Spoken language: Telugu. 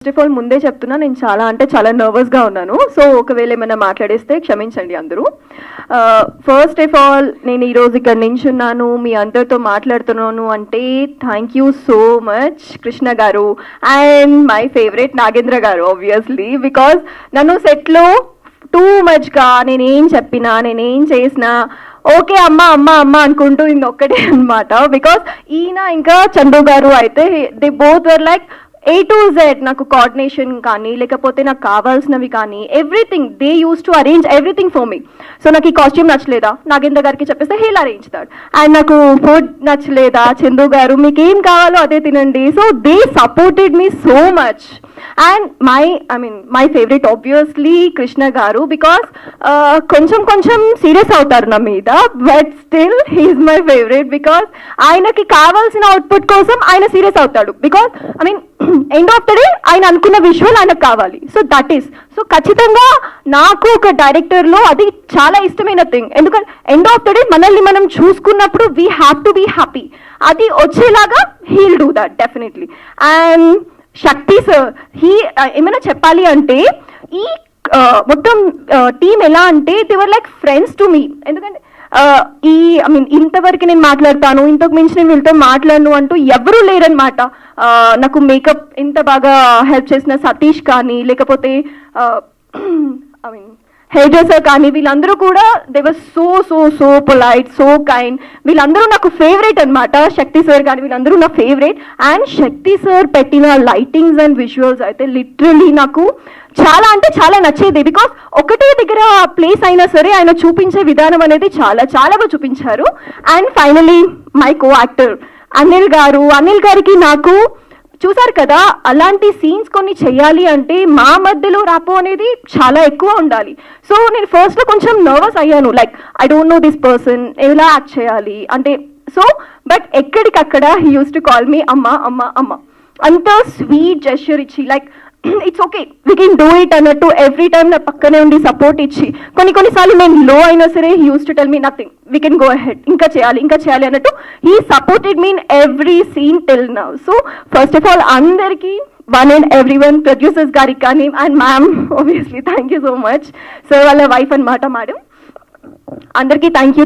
ఫస్ట్ ఆఫ్ ఆల్ ముందే చెప్తున్నా, నేను చాలా నర్వస్గా ఉన్నాను. సో ఒకవేళ ఏమైనా మాట్లాడేస్తే క్షమించండి అందరూ. ఫస్ట్ ఆఫ్ ఆల్ నేను ఈరోజు ఇక్కడ నించున్నాను, మీ అందరితో మాట్లాడుతున్నాను అంటే thank you so much Krishna గారు అండ్ మై ఫేవరెట్ నాగేంద్ర గారు ఆబ్వియస్లీ. బికాజ్ నన్ను సెట్లో టూ మచ్గా నేనేం చెప్పినా నేనేం చేసినా ఓకే అమ్మ అమ్మ అమ్మ అనుకుంటూ ఒక్కటే అనమాట. బికాజ్ ఈయన ఇంకా చందు గారు అయితే they both were like A to Z. నాకు కోఆర్డినేషన్ కానీ లేకపోతే నాకు కావాల్సినవి కానీ everything they use to arrange everything for me. So నాకు ఈ కాస్ట్యూమ్ నచ్చలేదా నాగేంద్ర గారికి చెప్పేస్తే హీల్ అరేంజ్ దాట్. అండ్ నాకు ఫుడ్ నచ్చలేదా చందు గారు మీకు ఏం కావాలో అదే తినండి. So they supported me so much. And my favourite obviously Krishna గారు. బికాస్ కొంచెం సీరియస్ అవుతారు నా మీద, but still he's my favourite. Because ఆయనకి కావాల్సిన అవుట్పుట్ కోసం ఆయన సీరియస్ అవుతాడు. Because end of the day ఆయన అనుకున్న విజువల్ ఆయనకు కావాలి. సో దట్ ఈస్ సో ఖచ్చితంగా నాకు ఒక డైరెక్టర్లో అది చాలా ఇష్టమైన థింగ్. ఎందుకంటే ఎండ్ ఆఫ్ ద డే మనల్ని మనం చూసుకున్నప్పుడు we have to be happy. అది వచ్చేలాగా he'll do that definitely. And Shakti sir ఏమైనా చెప్పాలి అంటే ఈ మొత్తం టీమ్ ఎలా అంటే they were like friends to me. ఎందుకంటే ఇంతవరకు నేను మాట్లాడతాను, ఇంతకు మించి నేను వీళ్ళతో మాట్లాడను అంటూ ఎవరూ లేరనమాట. నాకు మేకప్ ఇంత బాగా హెల్ప్ చేసిన సతీష్ కానీ లేకపోతే హెయిర్ డ్రెస్సర్ కానీ వీళ్ళందరూ కూడా they were so so so polite, so kind. వీళ్ళందరూ నాకు ఫేవరెట్ అనమాట. శక్తి సార్ కానీ వీళ్ళందరూ నా ఫేవరెట్. అండ్ శక్తి సార్ పెట్టిన లైటింగ్స్ అండ్ విజువల్స్ అయితే లిటరలీ నాకు చాలా నచ్చేది. బికాస్ ఒకటే దగ్గర ప్లేస్ అయినా సరే ఆయన చూపించే విధానం అనేది చాలా చూపించారు. And finally my co actor Anil గారికి నాకు చూసారు కదా, అలాంటి సీన్స్ కొన్ని చెయ్యాలి అంటే మా మధ్యలో ర్యాపో అనేది చాలా ఎక్కువ ఉండాలి. సో నేను ఫస్ట్లో కొంచెం నర్వస్ అయ్యాను, like I don't know this person ఎలా యాక్ట్ చేయాలి అంటే. సో బట్ ఎక్కడికక్కడ he used to call me అమ్మ అమ్మ అమ్మ. అంత స్వీట్ జెస్చర్ ఇచ్చి like it's okay we can do it అన్నట్టు ఎవ్రీ టైమ్ నా పక్కనే ఉండి సపోర్ట్ ఇచ్చి కొన్నిసార్లు నేను లో అయినా సరే he used to tell me nothing, we can go ahead, ఇంకా చేయాలి అన్నట్టు he supported me in every scene till now. So first of all అందరికీ one and every one producers గారికి కానీ and ma'am obviously thank you so much. Sir వాళ్ళ వైఫ్ అనమాట మేడం. అందరికీ థ్యాంక్ యూ.